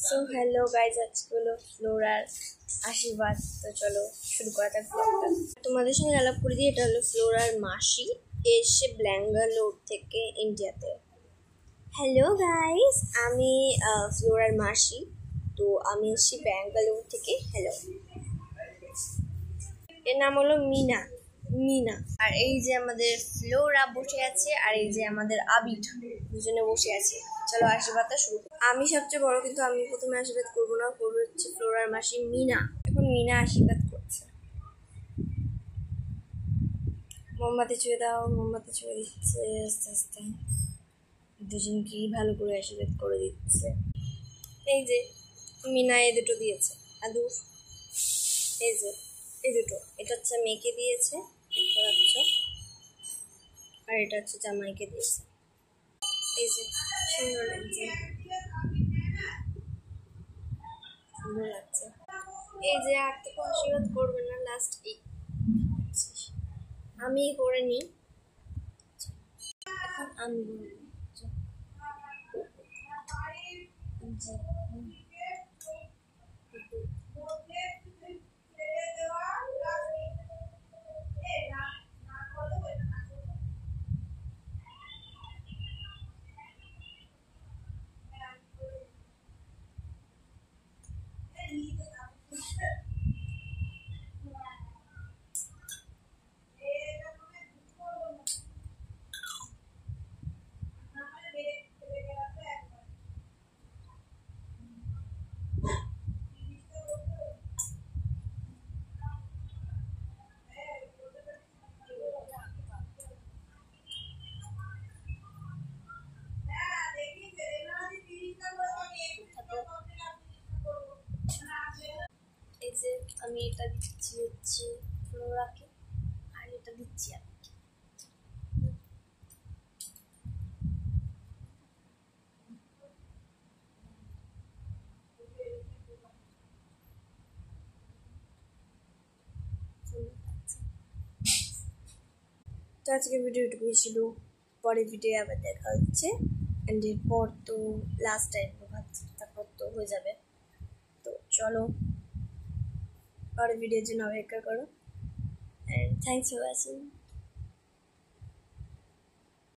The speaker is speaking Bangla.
সো হ্যালো গাইজ, আজকে হলো ফ্লোরার আশীর্বাদ। তো চলো শুরু করা যাক ব্লগটা। তোমাদের সঙ্গে আলাপ করে দিই, এটা হলো ফ্লোরার মাসি, এসে ব্যাঙ্গালোর থেকে ইন্ডিয়াতে। হ্যালো গাইজ, আমি ফ্লোরার মাসি। তো আমি এসেছি ব্যাঙ্গালোর থেকে। হ্যালো, এর নাম হলো মিনা। মিনা। আর এই যে আমাদের ফ্লোরা বসে আছে, আর এই যে আমাদের আবির, দুজনে বসে আছে। চলো আশীর্বাদটা শুরু করি। আমি সবচেয়ে বড়, কিন্তু আমি প্রথমে আশীর্বাদ করবো না, করবো হচ্ছে ফ্লোরার মাসি মিনা। এখন মিনা আশীর্বাদ করছে। মোমবাতি ছুঁয়ে দাও। মোমবাতি ছুঁয়ে দিচ্ছে আস্তে আস্তে, দুজনকেই ভালো করে আশীর্বাদ করে দিচ্ছে। এই যে মিনা এই দুটো দিয়েছে, আদুর এই যে এই দুটো, এটা হচ্ছে মেয়েকে দিয়েছে, দেখতে পাচ্ছ, আর এটা হচ্ছে জামাইকে দিয়েছে। এই যে সুন্দর লাগছে, সুন্দর লাগছে। এই যে আর থেকে আশীর্বাদ করবে না, লাস্ট এই আমি করে নিই। এখন আমি এই যে আমি এটা দিচ্ছি হচ্ছে ফ্লোরাকে, আর এটা দিচ্ছি আমি। তো আজকে ভিডিও এটুকুই ছিল, পরের ভিডিও আবার দেখা হচ্ছে। অ্যান্ড এরপর তো লাস্ট টাইম ভাবছি, তারপর তো হয়ে যাবে। তো চলো পরের ভিডিওর জন্য অপেক্ষা করো, অ্যান্ড থ্যাংকস ফর ওয়াচিং।